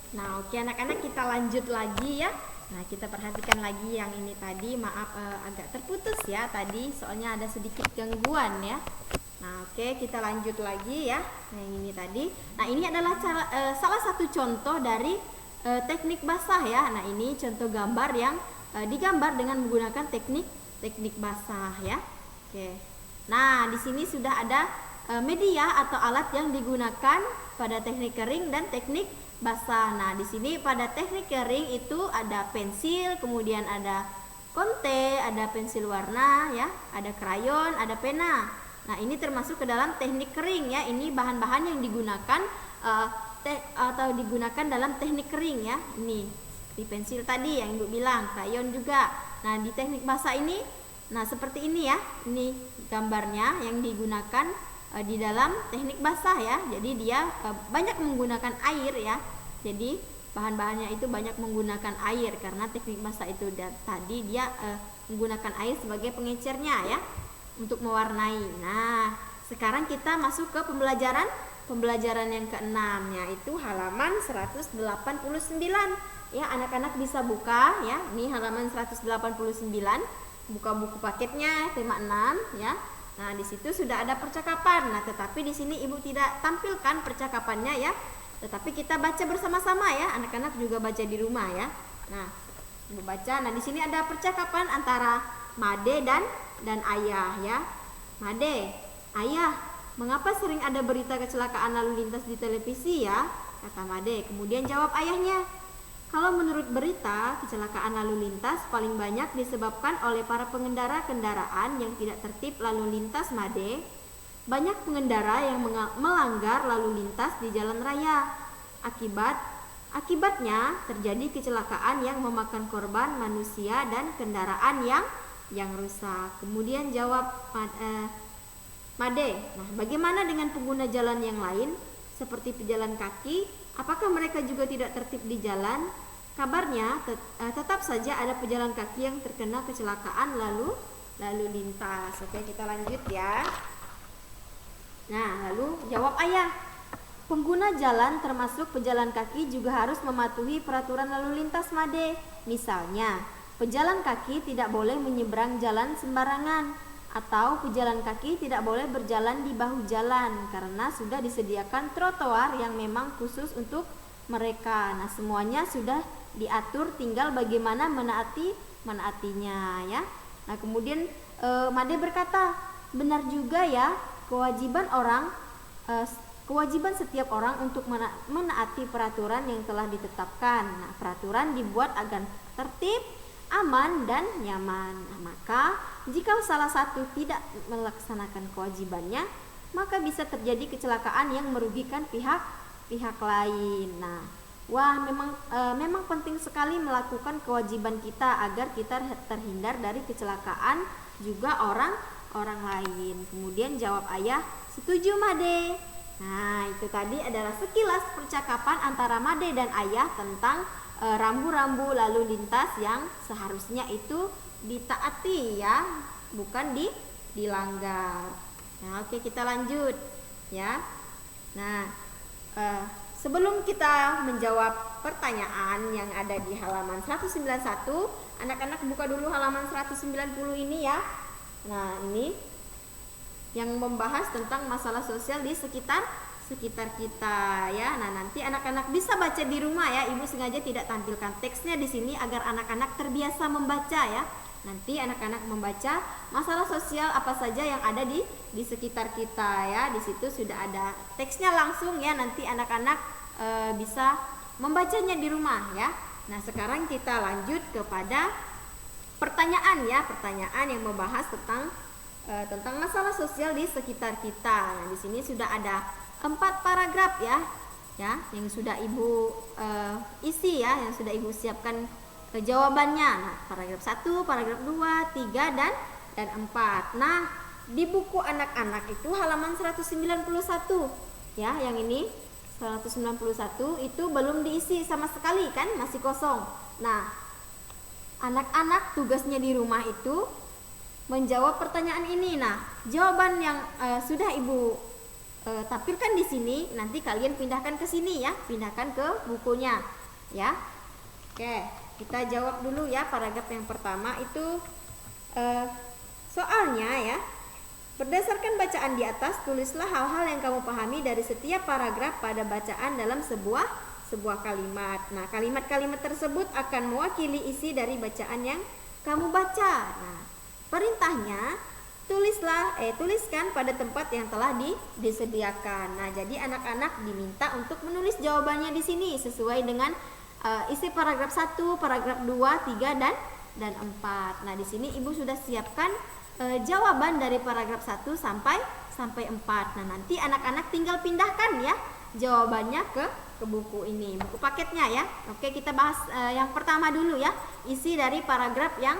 Nah, oke anak-anak, kita lanjut lagi ya. Nah, kita perhatikan lagi yang ini tadi. Maaf agak terputus ya tadi, soalnya ada sedikit gangguan ya. Nah, oke, kita lanjut lagi ya. Nah, yang ini tadi. Nah, ini adalah salah satu contoh dari teknik basah ya. Nah, ini contoh gambar yang digambar dengan menggunakan teknik basah ya. Oke. Nah, di sini sudah ada media atau alat yang digunakan pada teknik kering dan teknik basah. Nah, di sini pada teknik kering itu ada pensil, kemudian ada konte, ada pensil warna ya, ada krayon, ada pena. Nah, ini termasuk ke dalam teknik kering ya. Ini bahan-bahan yang digunakan atau digunakan dalam teknik kering ya. Ini seperti pensil tadi yang Ibu bilang, krayon juga. Nah, di teknik basah ini, nah seperti ini ya. Ini gambarnya yang digunakan di dalam teknik basah ya. Jadi dia banyak menggunakan air ya. Jadi bahan-bahannya itu banyak menggunakan air karena teknik basah itu tadi dia menggunakan air sebagai pengecernya ya untuk mewarnai. Nah, sekarang kita masuk ke pembelajaran yang ke-6, yaitu halaman 189 ya. Anak-anak bisa buka ya. Ini halaman 189. Buka buku paketnya tema 6 ya. Nah, di situ sudah ada percakapan. Nah, tetapi di sini Ibu tidak tampilkan percakapannya ya. Tetapi kita baca bersama-sama ya. Anak-anak juga baca di rumah ya. Nah, Ibu baca. Nah, di sini ada percakapan antara Made dan Ayah ya. Made, Ayah, mengapa sering ada berita kecelakaan lalu lintas di televisi ya? Kata Made. Kemudian jawab ayahnya, kalau menurut berita, kecelakaan lalu lintas paling banyak disebabkan oleh para pengendara kendaraan yang tidak tertib lalu lintas, Made. Banyak pengendara yang melanggar lalu lintas di jalan raya. Akibatnya terjadi kecelakaan yang memakan korban manusia dan kendaraan yang rusak. Kemudian jawab Made, nah bagaimana dengan pengguna jalan yang lain seperti pejalan kaki? Apakah mereka juga tidak tertib di jalan? Kabarnya tetap saja ada pejalan kaki yang terkena kecelakaan lalu lintas. Oke, kita lanjut ya. Nah, lalu jawab ayah. Pengguna jalan termasuk pejalan kaki juga harus mematuhi peraturan lalu lintas, Made. Misalnya, pejalan kaki tidak boleh menyeberang jalan sembarangan, atau pejalan kaki tidak boleh berjalan di bahu jalan karena sudah disediakan trotoar yang memang khusus untuk mereka. Nah, semuanya sudah diatur, tinggal bagaimana menaatinya ya. Nah, kemudian Made berkata, benar juga ya, kewajiban setiap orang untuk menaati peraturan yang telah ditetapkan. Nah, peraturan dibuat agar tertib, aman dan nyaman. Nah, maka jika salah satu tidak melaksanakan kewajibannya, maka bisa terjadi kecelakaan yang merugikan pihak lain. Nah, memang penting sekali melakukan kewajiban kita agar kita terhindar dari kecelakaan juga orang lain. Kemudian jawab ayah, setuju Made. Nah, itu tadi adalah sekilas percakapan antara Made dan ayah tentang rambu-rambu lalu lintas yang seharusnya itu ditaati ya, bukan dilanggar. Nah, oke, kita lanjut ya. Nah, sebelum kita menjawab pertanyaan yang ada di halaman 191, anak-anak buka dulu halaman 190 ini ya. Nah, ini yang membahas tentang masalah sosial di sekitar kita ya. Nah, nanti anak-anak bisa baca di rumah ya. Ibu sengaja tidak tampilkan teksnya di sini agar anak-anak terbiasa membaca ya. Nanti anak-anak membaca masalah sosial apa saja yang ada di sekitar kita ya. Di situ sudah ada teksnya langsung ya. Nanti anak-anak bisa membacanya di rumah ya. Nah, sekarang kita lanjut kepada pertanyaan ya. Pertanyaan yang membahas tentang masalah sosial di sekitar kita. Nah, di sini sudah ada 4 paragraf ya yang sudah Ibu isi ya, yang sudah Ibu siapkan jawabannya. Nah, paragraf 1, paragraf 2, 3 dan 4. Nah, di buku anak-anak itu halaman 191 ya, yang ini 191 itu belum diisi sama sekali kan, masih kosong. Nah, anak-anak tugasnya di rumah itu menjawab pertanyaan ini. Nah, jawaban yang sudah Ibu tampilkan di sini nanti kalian pindahkan ke sini ya, pindahkan ke bukunya. ya. Oke, kita jawab dulu ya paragraf yang pertama itu soalnya ya. Berdasarkan bacaan di atas, tulislah hal-hal yang kamu pahami dari setiap paragraf pada bacaan dalam sebuah kalimat. Nah, kalimat-kalimat tersebut akan mewakili isi dari bacaan yang kamu baca. Nah, perintahnya tuliskan pada tempat yang telah disediakan. Nah, jadi anak-anak diminta untuk menulis jawabannya di sini sesuai dengan isi paragraf 1, paragraf 2, 3 dan 4. Nah, di sini Ibu sudah siapkan jawaban dari paragraf 1 sampai 4. Nah, nanti anak-anak tinggal pindahkan ya jawabannya ke buku ini, buku paketnya ya. Oke, kita bahas yang pertama dulu ya, isi dari paragraf yang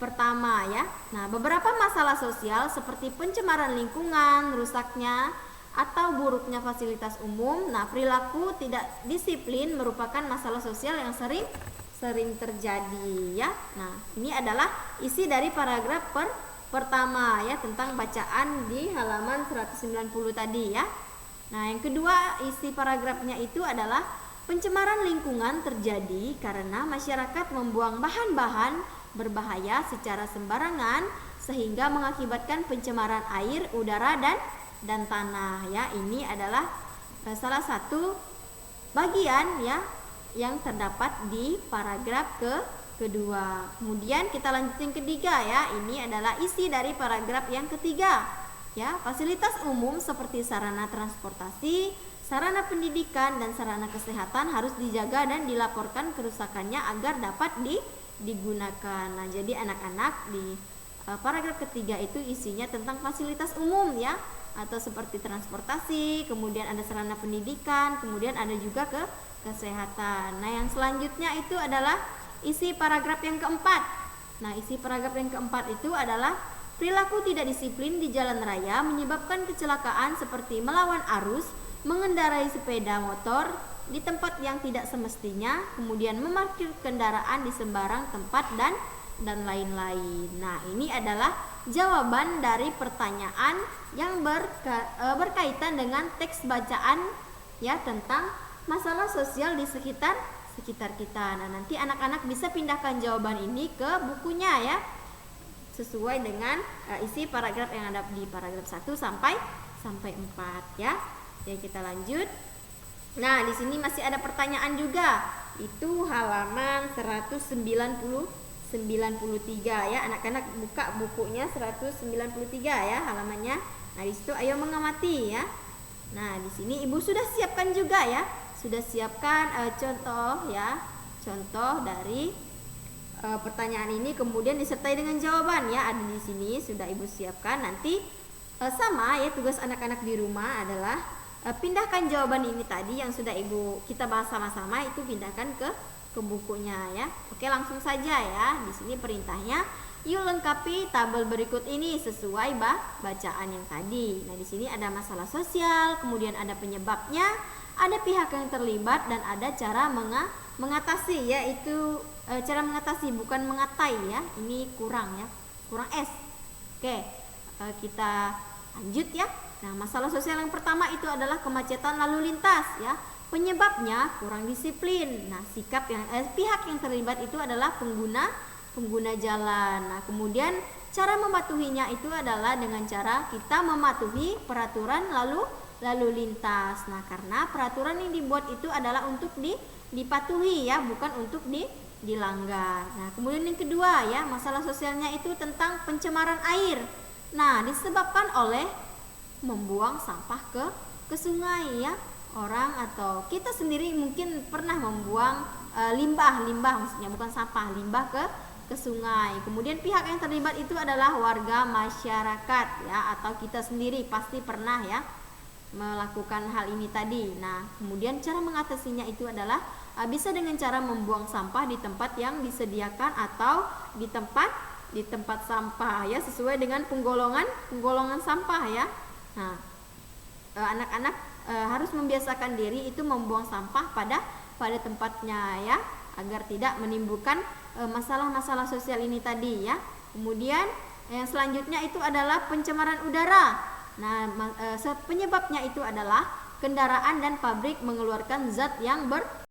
pertama ya. Nah, beberapa masalah sosial seperti pencemaran lingkungan, rusaknya atau buruknya fasilitas umum. Nah, perilaku tidak disiplin merupakan masalah sosial yang sering terjadi ya. Nah, ini adalah isi dari paragraf pertama ya, tentang bacaan di halaman 190 tadi ya. Nah, yang kedua isi paragrafnya itu adalah pencemaran lingkungan terjadi karena masyarakat membuang bahan-bahan berbahaya secara sembarangan sehingga mengakibatkan pencemaran air, udara dan tanah ya. Ini adalah salah satu bagian ya yang terdapat di paragraf kedua. Kemudian kita lanjut yang ketiga ya. Ini adalah isi dari paragraf yang ketiga ya. Fasilitas umum seperti sarana transportasi, sarana pendidikan dan sarana kesehatan harus dijaga dan dilaporkan kerusakannya agar dapat digunakan. Nah, jadi anak-anak di paragraf ketiga itu isinya tentang fasilitas umum ya, atau seperti transportasi, kemudian ada sarana pendidikan, kemudian ada juga kesehatan. Nah, yang selanjutnya itu adalah isi paragraf yang keempat. Nah, isi paragraf yang keempat itu adalah perilaku tidak disiplin di jalan raya menyebabkan kecelakaan seperti melawan arus, mengendarai sepeda motor di tempat yang tidak semestinya, kemudian memarkir kendaraan di sembarang tempat dan lain-lain. Nah, ini adalah jawaban dari pertanyaan yang berkaitan dengan teks bacaan ya, tentang masalah sosial di sekitar kita. Nah, nanti anak-anak bisa pindahkan jawaban ini ke bukunya ya, sesuai dengan isi paragraf yang ada di paragraf 1 sampai 4 ya. Oke, kita lanjut. Nah, di sini masih ada pertanyaan juga. Itu halaman 193 ya. Anak-anak buka bukunya 193 ya halamannya. Nah, di situ ayo mengamati ya. Nah, di sini Ibu sudah siapkan juga ya. Sudah siapkan contoh ya. Contoh dari pertanyaan ini, kemudian disertai dengan jawaban ya. Ada di sini sudah Ibu siapkan. Nanti sama ya, tugas anak-anak di rumah adalah pindahkan jawaban ini tadi yang sudah kita bahas sama-sama, itu pindahkan ke bukunya ya. Oke, langsung saja ya. Di sini perintahnya, yuk lengkapi tabel berikut ini sesuai bacaan yang tadi. Nah, di sini ada masalah sosial, kemudian ada penyebabnya, ada pihak yang terlibat, dan ada cara mengatasi ya. Itu cara mengatasi, bukan mengatai ya. Ini kurang ya, kurang S. Oke, kita lanjut ya. Nah, masalah sosial yang pertama itu adalah kemacetan lalu lintas ya. Penyebabnya kurang disiplin. Nah, pihak yang terlibat itu adalah pengguna jalan. Nah, kemudian cara mematuhinya itu adalah dengan cara kita mematuhi peraturan lalu lintas. Nah, karena peraturan yang dibuat itu adalah untuk dipatuhi ya, bukan untuk dilanggar. Nah, kemudian yang kedua ya, masalah sosialnya itu tentang pencemaran air. Nah, disebabkan oleh membuang sampah ke sungai ya. Orang atau kita sendiri mungkin pernah membuang limbah maksudnya, bukan sampah, limbah ke sungai. Kemudian pihak yang terlibat itu adalah warga masyarakat ya, atau kita sendiri pasti pernah ya melakukan hal ini tadi. Nah, kemudian cara mengatasinya itu adalah bisa dengan cara membuang sampah di tempat yang disediakan atau di tempat sampah ya, sesuai dengan penggolongan sampah ya. Nah, anak-anak harus membiasakan diri itu membuang sampah pada tempatnya ya, agar tidak menimbulkan masalah-masalah sosial ini tadi ya. Kemudian yang selanjutnya itu adalah pencemaran udara. Nah, penyebabnya itu adalah kendaraan dan pabrik mengeluarkan zat yang